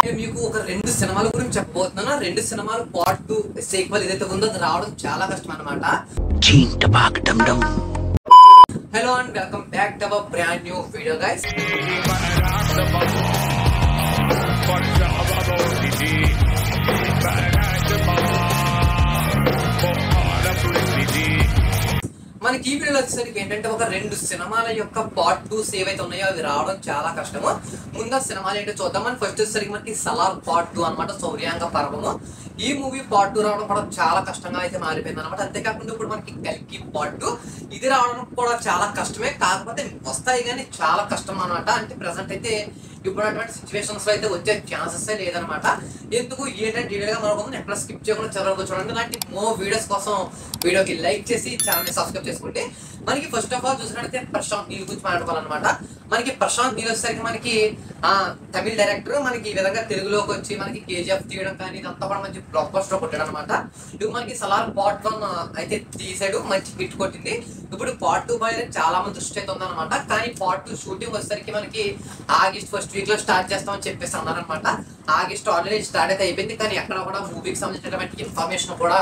నేను మీకు ఒక 2 సినిమాల గురించి చెప్పబోతున్నాను. 2 సినిమాలు పార్ట్ 2 సీక్వెల్ ఏదైతే ఉందో అది రావడం చాలా కష్టం అన్నమాట. Hello and welcome back to our brand new video guys. మనకి ఈ వీడియోలో వచ్చేసరికి ఏంటంటే ఒక 2 సినిమాల యొక్క పార్ట్ 2 ఏవైతే ఉన్నాయో అవి రావడం చాలా కష్టము. ముందు సినిమాలు ఏంటో చూద్దాం. మన ఫస్ట్ వచ్చేసరికి మనకి సలార్ పార్ట్ 2 అనమాట, శౌర్యాంగ పర్వము. ఈ మూవీ పార్ట్ 2 రావడం కూడా చాలా కష్టంగా అయితే మారిపోయింది అనమాట. అంతేకాకుండా ఇప్పుడు మనకి కల్కి పార్ట్ 2 ఇది రావడం కూడా చాలా కష్టమే, కాకపోతే వస్తాయి కానీ చాలా కష్టం అనమాట. అంటే ప్రెసెంట్ అయితే ఇప్పుడు అటువంటి సిచ్యువేషన్స్ లో అయితే వచ్చే ఛాన్సెస్ లేదనమాట. ఎందుకు ఏంటంటే డీటెయిల్ గా మనం ఎక్కడ స్కిప్ చేయకుండా చదవడం చూడండి. ఇలాంటి మోర్ వీడియోస్ కోసం వీడియోకి లైక్ చేసి ఛానల్ ని సబ్స్క్రైబ్ చేసుకుంటే మనకి ఫస్ట్ ఆఫ్ ఆల్ చూసినట్టయితే ప్రశాంత్ నీల్ గురించి మాట్లాడుకోవాలన్నమాట. మనకి ప్రశాంత్ నీల్ వచ్చేసరికి మనకి తమిళ డైరెక్టర్ మనకి ఈ విధంగా తెలుగులోకి వచ్చి మనకి కేజీఎఫ్ తీయడం కానీ ఇదంతా కూడా మంచి బ్లాక్ బస్టర్ కొట్టాడు అనమాట. ఇప్పుడు మనకి సలార్ పార్ట్ 1 అయితే తీసాడు, మంచి హిట్ కొట్టింది. ఇప్పుడు పార్ట్ 2 పైన చాలా మంది దృష్టి అయితే ఉందన్నమాట. కానీ పార్ట్ 2 షూటింగ్ వచ్చేసరికి మనకి ఆగస్ట్ ఫస్ట్ వీక్ లో స్టార్ట్ చేస్తామని చెప్పేసి అన్నారనమాట. ఆగస్ట్ ఆల్రెడీ స్టార్ట్ అయితే అయిపోయింది, కానీ ఎక్కడ కూడా మూవీకి సంబంధించినటువంటి ఇన్ఫర్మేషన్ కూడా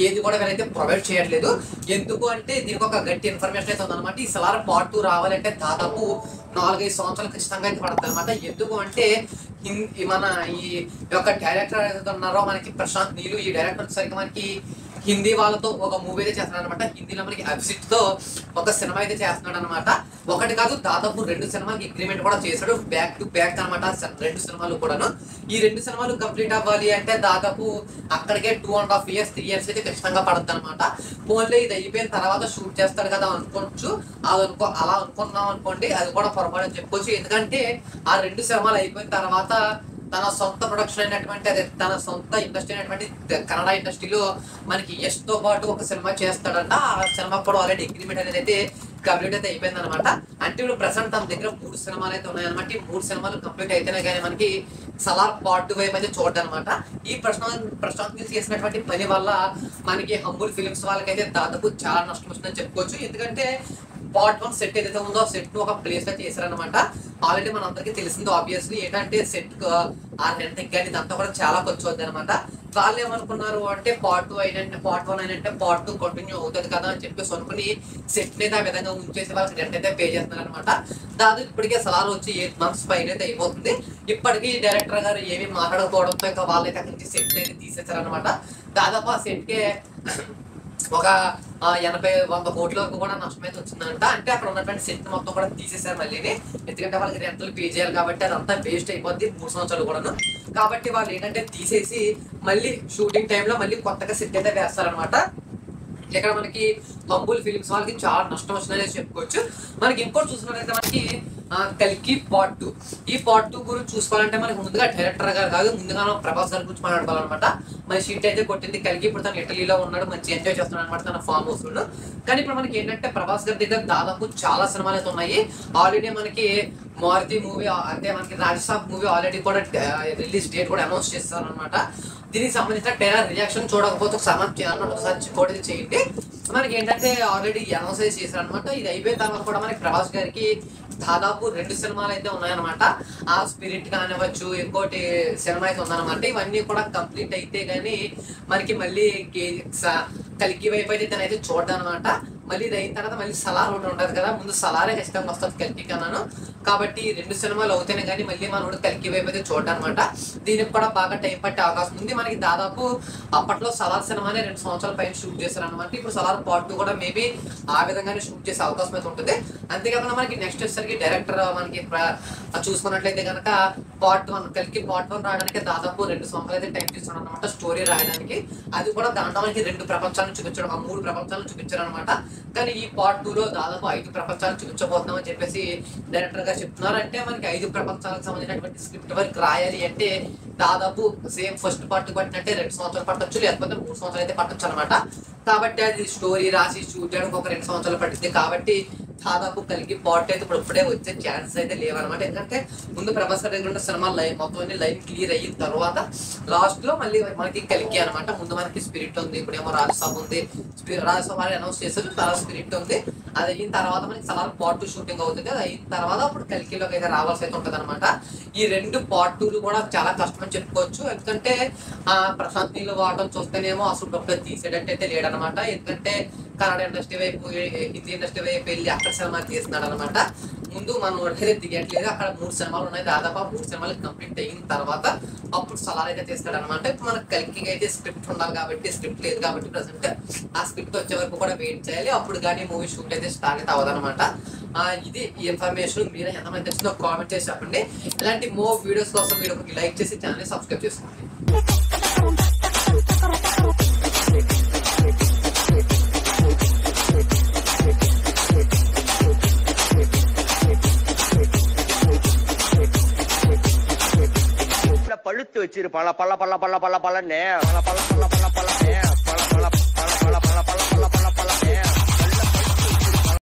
ఏది కూడా వీళ్ళైతే ప్రొవైడ్ చేయట్లేదు. ఎందుకు అంటే దీనికి ఒక గట్టి ఇన్ఫర్మేషన్ అయితే ఉందన్నమాట. ఈ సలార్ పార్ట్ 2 రావాలంటే దాదాపు 4-5 సంవత్సరాలు ఖచ్చితంగా అయితే పడుతుంది అనమాట. ఎందుకు అంటే మన ఈ యొక్క డైరెక్టర్ ఏదైతే ఉన్నారో మనకి ప్రశాంత్ నీలు, ఈ డైరెక్టర్ వచ్చేసరికి మనకి హిందీ వాళ్ళతో ఒక మూవీ అయితే చేస్తున్నాడు అనమాట. హిందీలో మనకి అభిజిత్ తో ఒక సినిమా అయితే చేస్తున్నాడు అనమాట. ఒకటి కాదు దాదాపు 2 సినిమాలకి అగ్రిమెంట్ కూడా చేశాడు, బ్యాక్ టు బ్యాక్ అనమాట. 2 సినిమాలు కూడాను. ఈ 2 సినిమాలు కంప్లీట్ అవ్వాలి అంటే దాదాపు అక్కడికే 2.5 years 3 years అయితే ఖచ్చితంగా పడుతుంది అనమాట. ఫోన్లో ఇది అయిపోయిన తర్వాత షూట్ చేస్తాడు కదా అనుకోవచ్చు. అలా అనుకున్నాం అనుకోండి, అది కూడా పొరపాటు అని చెప్పుకోవచ్చు. ఎందుకంటే ఆ 2 సినిమాలు అయిపోయిన తర్వాత తన సొంత ప్రొడక్షన్ అయినటువంటి అదే తన సొంత ఇండస్ట్రీ అయినటువంటి కన్నడ ఇండస్ట్రీలో మనకి యష్ తో పాటు ఒక సినిమా చేస్తాడంట. ఆ సినిమా కూడా ఆల్రెడీ అగ్రిమెంట్ అనేది అయితే కంప్లీట్ అయితే అయిపోయింది అనమాట. అంటే ఇప్పుడు ప్రెసెంట్ తన దగ్గర 3 సినిమాలు అయితే ఉన్నాయన్నమాట. ఈ 3 సినిమాలు కంప్లీట్ అయితేనే కానీ మనకి సలార్ పార్ట్ 2 వైపు అయితే చూడనమాట. ఈ ప్రశాంత్ నీల్ చేసినటువంటి పని వల్ల మనకి హంబుల్ ఫిలిమ్స్ వాళ్ళకైతే దాదాపు చాలా నష్టం వచ్చిందని చెప్పుకోవచ్చు. ఎందుకంటే పార్ట్ 1 సెట్ ఏదైతే ఉందో ఆ సెట్ ఒక ప్లేస్ లో చేశారనమాట. ఆల్రెడీ మన అందరికీ తెలిసింది ఆబ్వియస్లీ ఏంటంటే సెట్ ఆ రెంట్కి కానీ ఇదంతా కూడా చాలా ఖర్చు అవుతుంది అనమాట. వాళ్ళు ఏమనుకున్నారు అంటే పార్ట్ 1 అయినంటే పార్ట్ 2 కంటిన్యూ అవుతుంది కదా అని చెప్పేసి అనుకుని సెట్ అయితే ఆ విధంగా ఉంచేసి వాళ్ళకి రెంట్ అయితే పే చేస్తున్నారు అనమాట. దాదాపు ఇప్పటికే సలార్ వచ్చి 8 months పైన అయితే అయిపోతుంది. ఇప్పటికీ డైరెక్టర్ గారు ఏమీ మాట్లాడకపోవడంతో ఇంకా వాళ్ళైతే అక్కడి నుంచి సెట్ అయితే తీసేశారనమాట. దాదాపు ఆ సెట్కే ఒక 80-100 కోట్ల వరకు కూడా నష్టం అయితే వచ్చిందంట. అంటే అక్కడ ఉన్నటువంటి సెట్ మొత్తం కూడా తీసేశారు మళ్ళీ. ఎందుకంటే వాళ్ళకి రెంటలు పే చేయాలి కాబట్టి అదంతా వేస్ట్ అయిపోద్ది 3 సంవత్సరాలు కూడాను. కాబట్టి వాళ్ళు ఏంటంటే తీసేసి మళ్ళీ షూటింగ్ టైంలో మళ్ళీ కొత్తగా సెట్ అయితే వేస్తారనమాట. ఇక్కడ మనకి హంబుల్ ఫిలిమ్స్ వాళ్ళకి చాలా నష్టం వచ్చిందని చెప్పుకోవచ్చు. మనకి ఇంకోటి చూసినట్లయితే మనకి కల్కి పార్ట్ 2 ఈ పార్ట్ 2 గురించి చూసుకోవాలంటే మనకి ముందుగా డైరెక్టర్ గారు కాదు, ముందుగా ప్రభాస్ గారి గురించి మాట్లాడుకోవాలన్నమాట. మన షీట్ అయితే కొట్టింది కల్కి. ఇప్పుడు తను ఇటలీలో ఉన్నాడు, మంచి ఎంజాయ్ చేస్తున్నాడు అనమాట తన ఫామ్ హౌస్ లో. కానీ ఇప్పుడు మనకి ఏంటంటే ప్రభాస్ గారి దగ్గర దాదాపు చాలా సినిమాలు అయితే ఉన్నాయి. ఆల్రెడీ మనకి మారుతి మూవీ అంటే మనకి రాజసాబ్ మూవీ ఆల్రెడీ కూడా రిలీజ్ డేట్ కూడా అనౌన్స్ చేస్తారు అనమాట. దీనికి సంబంధించిన ట్రైలర్ రియాక్షన్ చూడకపోతే ఒకసారి చేయండి. మనకి ఏంటంటే ఆల్రెడీ అనౌన్స్ చేశారు అనమాట. ఇది అయిపోయిన తర్వాత కూడా మనకి ప్రభాస్ గారికి దాదాపు 2 సినిమాలు అయితే ఉన్నాయన్నమాట. ఆ స్పిరిట్ కానివ్వచ్చు, ఇంకోటి సినిమా అయితే ఉందన్నమాట. ఇవన్నీ కూడా కంప్లీట్ అయితే కానీ మనకి మళ్ళీ కల్కి వైపు అయితే తనైతే చూడడం అనమాట. మళ్ళీ ఇది అయిన తర్వాత మళ్ళీ సలార్ ఒకటి ఉంటుంది కదా, ముందు సలారే ఖచ్చితంగా వస్తుంది కల్కి కన్నాను. కాబట్టి 2 సినిమాలు అవుతేనే కానీ మళ్ళీ మనం కల్కి వైపు అయితే చూడడం అనమాట. దీనికి కూడా బాగా టైం పట్టే అవకాశం ఉంది. మనకి దాదాపు అప్పట్లో సలార్ సినిమానే 2 సంవత్సరాల పైన షూట్ చేశారు అనమాట. ఇప్పుడు సలార్ పార్ట్ 2 కూడా మేబీ ఆ విధంగానే షూట్ చేసే అవకాశం అయితే ఉంటుంది. అంతేకాకుండా మనకి నెక్స్ట్ వచ్చేసరికి డైరెక్టర్ మనకి చూసుకున్నట్లయితే కనుక పార్ట్ 1 కల్కి పార్ట్ 1 రావడానికి దాదాపు 2 సంవత్సరాలు అయితే టైం తీసుకున్నాడు అనమాట స్టోరీ రాయడానికి. అది కూడా దాంట్లో మనకి 2 ప్రపంచాలను చూపించడం, 3 ప్రపంచాలను చూపించారు అనమాట. కానీ ఈ పార్ట్ 2లో దాదాపు 5 ప్రపంచాలను చూపించబోతున్నాం అని చెప్పేసి డైరెక్టర్ గారు చెప్తున్నారు. అంటే మనకి 5 ప్రపంచాలకు సంబంధించినటువంటి స్క్రిప్ట్ వర్క్ రాయాలి అంటే దాదాపు సేమ్ ఫస్ట్ పార్ట్ పట్టినట్టే 2 సంవత్సరాలు పట్టొచ్చు, లేకపోతే 3 సంవత్సరాలు అయితే పట్టొచ్చు అనమాట. కాబట్టి అది స్టోరీ రాసి షూట్ చేయడానికి ఒక 2 సంవత్సరాలు పట్టింది. కాబట్టి దాదాపు కలిగి పార్ట్ అయితే ఇప్పుడే వచ్చే ఛాన్సెస్ అయితే లేవన్నమాట. ఎందుకంటే ముందు ప్రభాస్ గారి దగ్గర సినిమా మొత్తం లైన్ క్లియర్ అయిన తర్వాత లాస్ట్ లో మళ్ళీ మనకి కలిగి అనమాట. ముందు మనకి స్పిరిట్ ఉంది, ఇప్పుడేమో రాజసాబ్ ఉంది. రాజసాబ్ అనౌన్స్ చేశారు, చాలా స్పిరిట్ ఉంది. అది అయిన తర్వాత మనకి సలార్ పార్ట్ 2 షూటింగ్ అవుతుంది. అది అయిన తర్వాత అప్పుడు కల్కిలోకి అయితే రావాల్సి అయితే ఉంటుంది అనమాట. ఈ 2 పార్ట్ 2లు కూడా చాలా కష్టం అని చెప్పుకోవచ్చు. ఎందుకంటే ప్రశాంత్ నీళ్ళు వాడడం చూస్తేనేమో అసలు డబ్బులు తీసేటట్టు అయితే లేడనమాట. ఎందుకంటే కన్నడ ఇండస్ట్రీ వైపు, హిందీ ఇండస్ట్రీ వైపు వెళ్ళి అక్కడ సినిమా తీస్తున్నాడు అనమాట. ముందు మనం ఒడికైతే దిగట్లేదు. అక్కడ 3 సినిమాలు ఉన్నాయి. దాదాపు 3 సినిమాలు కంప్లీట్ అయిన తర్వాత అప్పుడు సలార్ అయితే తీస్తాడు అనమాట. ఇప్పుడు మనకు కల్కి అయితే స్క్రిప్ట్ ఉండాలి కాబట్టి, స్క్రిప్ట్ లేదు కాబట్టి ప్రజెంట్ ఆ స్క్రిప్ట్ వచ్చే వరకు కూడా వెయిట్ చేయాలి. అప్పుడు కానీ మూవీ షూట్ అయితే స్టార్ట్ అయితే అవ్వదనమాట. ఇది ఈ ఇన్ఫర్మేషన్. మీరు ఎంతమంది తెలిసిందో కామెంట్ చేసి చెప్పండి. ఇలాంటి మోర్ వీడియోస్ కోసం మీరు లైక్ చేసి ఛానల్ సబ్స్క్రైబ్ చేసుకోండి. பழுத்து வச்சிரு பல பல பல பல பல பலன்னு பல பல பல பல பல பல பல பல பல பல பல